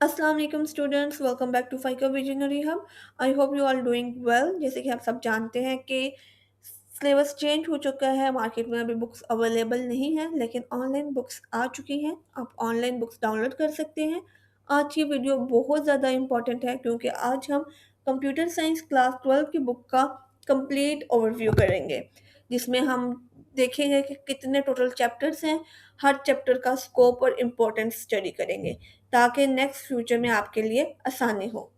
अस्सलाम वालेकुम students, welcome back to Faika visionary hub. I hope you all doing well. जैसे कि आप सब जानते हैं कि सिलेबस चेंज हो चुका है, मार्केट में अभी बुक्स अवेलेबल नहीं है, लेकिन ऑनलाइन बुक्स आ चुकी हैं। आप ऑनलाइन बुक्स डाउनलोड कर सकते हैं। आज की वीडियो बहुत ज़्यादा इंपॉर्टेंट है क्योंकि आज हम कंप्यूटर साइंस क्लास 12 की बुक का कंप्लीट ओवरव्यू करेंगे, जिसमें हम देखेंगे कि कितने टोटल चैप्टर्स हैं। हर चैप्टर का स्कोप और इम्पोर्टेंस स्टडी करेंगे ताकि नेक्स्ट फ्यूचर में आपके लिए आसानी हो।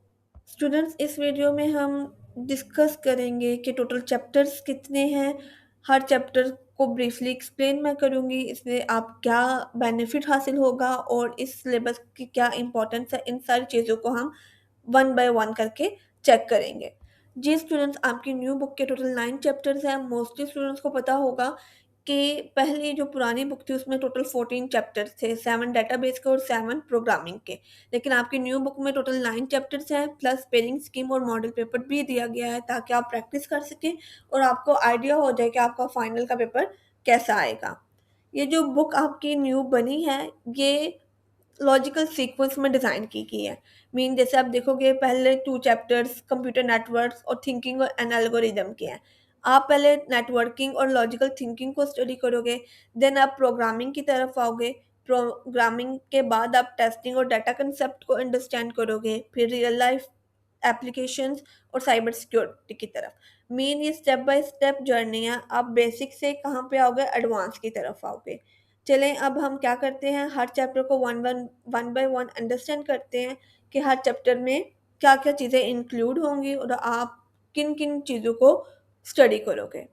स्टूडेंट्स, इस वीडियो में हम डिस्कस करेंगे कि टोटल चैप्टर्स कितने हैं। हर चैप्टर को ब्रीफली एक्सप्लेन मैं करूँगी, इससे आप क्या बेनिफिट हासिल होगा और इस सिलेबस की क्या इम्पोर्टेंस है, इन सारी चीज़ों को हम वन बाय वन करके चेक करेंगे। जी स्टूडेंट्स, आपकी न्यू बुक के टोटल 9 चैप्टर्स हैं। मोस्टली स्टूडेंट्स को पता होगा कि पहली जो पुरानी बुक थी उसमें टोटल 14 चैप्टर्स थे, 7 डेटाबेस के और 7 प्रोग्रामिंग के। लेकिन आपकी न्यू बुक में टोटल 9 चैप्टर्स हैं, प्लस स्पेलिंग स्कीम और मॉडल पेपर भी दिया गया है ताकि आप प्रैक्टिस कर सकें और आपको आइडिया हो जाए कि आपका फाइनल का पेपर कैसा आएगा। ये जो बुक आपकी न्यू बनी है, ये लॉजिकल सीक्वेंस में डिज़ाइन की गई है। मीन जैसे आप देखोगे, पहले 2 चैप्टर्स कंप्यूटर नेटवर्क्स और थिंकिंग और एन एल्गोरिदम के हैं। आप पहले नेटवर्किंग और लॉजिकल थिंकिंग को स्टडी करोगे, देन आप प्रोग्रामिंग की तरफ आओगे। प्रोग्रामिंग के बाद आप टेस्टिंग और डाटा कंसेप्ट को अंडरस्टैंड करोगे, फिर रियल लाइफ एप्लीकेशंस और साइबर सिक्योरिटी की तरफ। मेन ये स्टेप बाय स्टेप जर्नी है। आप बेसिक से कहाँ पे आओगे, एडवांस की तरफ आओगे। चलें, अब हम क्या करते हैं, हर चैप्टर को वन बाय वन अंडरस्टैंड करते हैं कि हर चैप्टर में क्या क्या चीज़ें इंक्लूड होंगी और आप किन किन चीज़ों को स्टडी करोगे।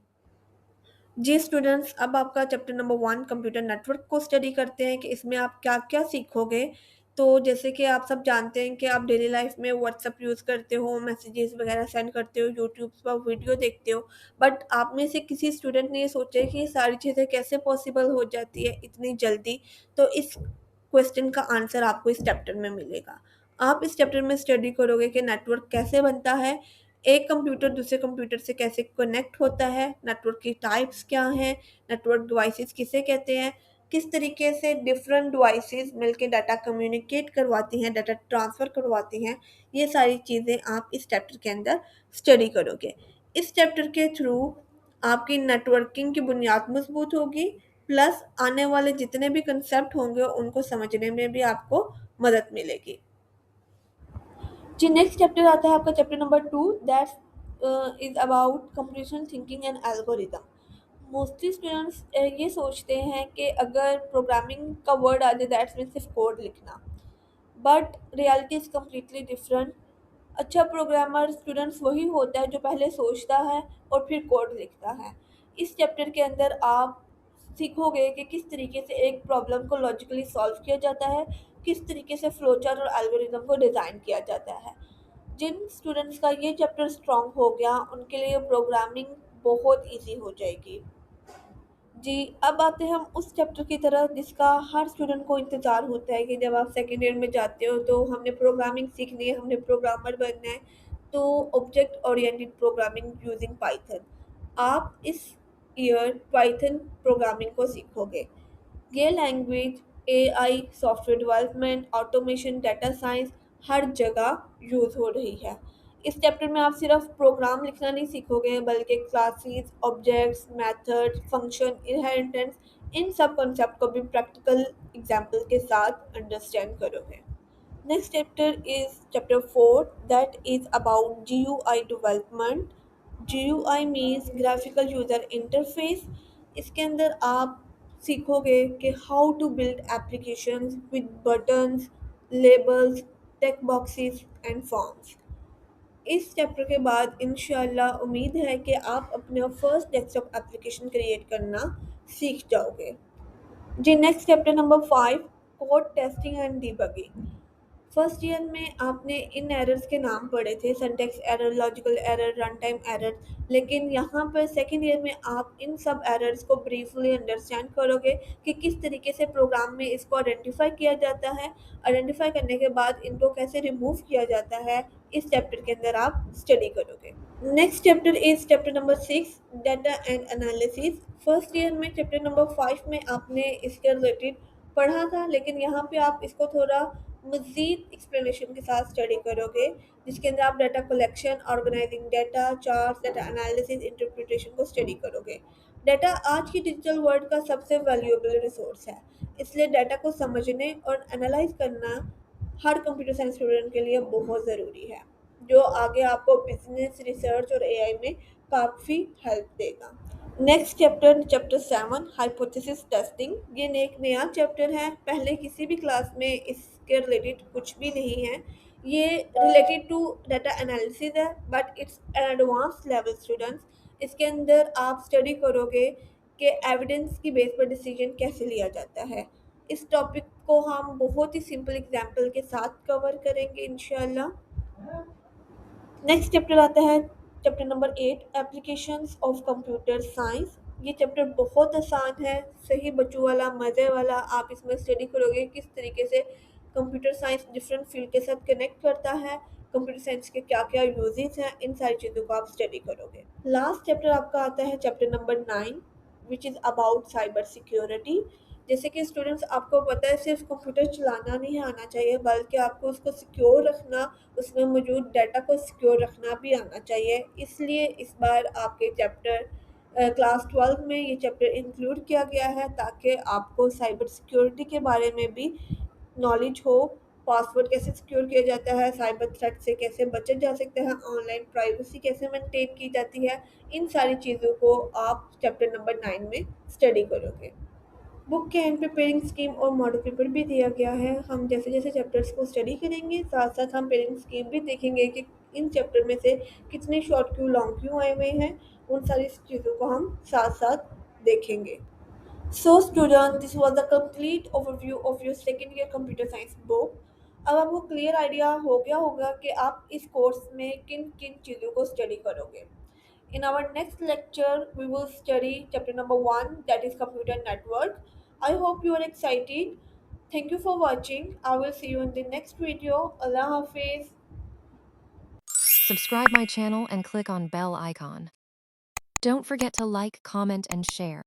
जी स्टूडेंट्स, अब आपका चैप्टर नंबर 1 कंप्यूटर नेटवर्क को स्टडी करते हैं कि इसमें आप क्या-क्या सीखोगे। तो जैसे कि आप सब जानते हैं कि आप डेली लाइफ में व्हाट्सएप यूज़ करते हो, मैसेजेस वगैरह सेंड करते हो, यूट्यूब पर वीडियो देखते हो। बट आप में से किसी स्टूडेंट ने ये सोचा है कि ये सारी चीज़ें कैसे पॉसिबल हो जाती है इतनी जल्दी। तो इस क्वेश्चन का आंसर आपको इस चैप्टर में मिलेगा। आप इस चैप्टर में स्टडी करोगे कि नेटवर्क कैसे बनता है, एक कंप्यूटर दूसरे कंप्यूटर से कैसे कनेक्ट होता है, नेटवर्क की टाइप्स क्या हैं, नेटवर्क डिवाइसेस किसे कहते हैं, किस तरीके से डिफरेंट डिवाइसेस मिलके डाटा कम्युनिकेट करवाती हैं, डाटा ट्रांसफ़र करवाती हैं। ये सारी चीज़ें आप इस चैप्टर के अंदर स्टडी करोगे। इस चैप्टर के थ्रू आपकी नेटवर्किंग की बुनियाद मजबूत होगी, प्लस आने वाले जितने भी कंसेप्ट होंगे उनको समझने में भी आपको मदद मिलेगी। जी नेक्स्ट चैप्टर आता है आपका chapter number 2, that is about computational thinking and algorithm. Mostly students ये सोचते हैं कि अगर प्रोग्रामिंग का वर्ड आ जाए दैट्स मीन सिर्फ कोड लिखना, but reality is completely different. अच्छा प्रोग्रामर स्टूडेंट्स वही होता है जो पहले सोचता है और फिर कोड लिखता है। इस चैप्टर के अंदर आप सीखोगे कि किस तरीके से एक प्रॉब्लम को लॉजिकली सॉल्व किया जाता है, किस तरीके से फ्लोचार्ट और एल्गोरिदम को डिज़ाइन किया जाता है। जिन स्टूडेंट्स का ये चैप्टर स्ट्रॉन्ग हो गया उनके लिए प्रोग्रामिंग बहुत ईजी हो जाएगी। जी, अब आते हैं हम उस चैप्टर की तरफ जिसका हर स्टूडेंट को इंतज़ार होता है कि जब आप सेकेंड ईयर में जाते हो तो हमने प्रोग्रामिंग सीखनी है, हमने प्रोग्रामर बनना है। तो object oriented programming using Python. आप इस ईयर पाइथन प्रोग्रामिंग को सीखोगे। ये language AI, software development, automation, data science हर जगह यूज़ हो रही है। इस चैप्टर में आप सिर्फ प्रोग्राम लिखना नहीं सीखोगे बल्कि classes, objects, method, function, inheritance, इन सब कॉन्सेप्ट को भी प्रैक्टिकल एग्जाम्पल के साथ अंडरस्टैंड करोगे। Next chapter is chapter 4, that is about GUI development. GUI means graphical user interface. इसके अंदर आप सीखोगे कि how to build applications with buttons, labels, text boxes and forms. इस चैप्टर के बाद इंशाल्लाह उम्मीद है कि आप अपना फर्स्ट डेस्कटॉप एप्लीकेशन क्रिएट करना सीख जाओगे। जी next chapter number 5, code testing and debugging. First year में आपने इन एरर्स के नाम पढ़े थे, syntax error, logical error, run time error. लेकिन यहाँ पर सेकेंड ईयर में आप इन सब एरर्स को ब्रीफली अंडरस्टैंड करोगे कि किस तरीके से प्रोग्राम में इसको आइडेंटिफाई किया जाता है। आइडेंटिफाई करने के बाद इनको कैसे रिमूव किया जाता है, इस चैप्टर के अंदर आप स्टडी करोगे। Next chapter is chapter number 6, data and analysis. First year में चैप्टर नंबर 5 में आपने इसके रिलेटेड पढ़ा था, लेकिन यहाँ पे आप इसको थोड़ा मज़ीद एक्सप्लेनेशन के साथ स्टडी करोगे, जिसके अंदर आप data collection, organising data, charts, data analysis, interpretation को स्टडी करोगे। डाटा आज की डिजिटल वर्ल्ड का सबसे वैल्यूएबल रिसोर्स है, इसलिए डाटा को समझने और एनालाइज करना हर कंप्यूटर साइंस स्टूडेंट के लिए बहुत ज़रूरी है, जो आगे आपको बिजनेस, रिसर्च और एआई में काफ़ी हेल्प देगा। Next chapter, chapter 7, hypothesis testing. ये एक नया चैप्टर है, पहले किसी भी क्लास में इसके रिलेटेड कुछ भी नहीं है। ये रिलेटेड टू डाटा एनालिसिस है, but it's advance level students. इसके अंदर आप स्टडी करोगे कि एविडेंस की बेस पर डिसीजन कैसे लिया जाता है। इस टॉपिक को हम बहुत ही सिंपल एग्जाम्पल के साथ कवर करेंगे इंशाल्लाह। नेक्स्ट चैप्टर आता है chapter number 8, applications of computer science. ये चैप्टर बहुत आसान है, सही बच्चों वाला, मज़े वाला। आप इसमें स्टडी करोगे किस तरीके से कंप्यूटर साइंस डिफरेंट फील्ड के साथ कनेक्ट करता है, कंप्यूटर साइंस के क्या क्या यूजेस हैं, इन सारी चीज़ों को आप स्टडी करोगे। लास्ट चैप्टर आपका आता है chapter number 9, which is about cyber security. जैसे कि स्टूडेंट्स, आपको पता है सिर्फ कंप्यूटर चलाना नहीं आना चाहिए, बल्कि आपको उसको सिक्योर रखना, उसमें मौजूद डाटा को सिक्योर रखना भी आना चाहिए। इसलिए इस बार आपके चैप्टर क्लास 12 में ये चैप्टर इंक्लूड किया गया है, ताकि आपको साइबर सिक्योरिटी के बारे में भी नॉलेज हो। पासवर्ड कैसे सिक्योर किया जाता है, साइबर थ्रेट से कैसे बचा जा सकता है, ऑनलाइन प्राइवेसी कैसे मेंटेन की जाती है, इन सारी चीज़ों को आप चैप्टर नंबर 9 में स्टडी करोगे। बुक के एंड पे पेयरिंग स्कीम और मॉडल पेपर भी दिया गया है। हम जैसे जैसे चैप्टर्स को स्टडी करेंगे, साथ साथ हम पेयरिंग स्कीम भी देखेंगे कि इन चैप्टर में से कितने शॉर्ट क्यों, लॉन्ग क्यों आए हुए हैं। उन सारी चीज़ों को हम साथ साथ देखेंगे। So students, this was the complete overview of your second year computer science book. अब आपको क्लियर आइडिया हो गया होगा कि आप इस कोर्स में किन किन चीज़ों को स्टडी करोगे। In our next lecture, we will study chapter number 1, that is computer network. I hope you are excited. Thank you for watching. I will see you in the next video. Allah Hafiz. Subscribe my channel and click on bell icon. Don't forget to like, comment and share.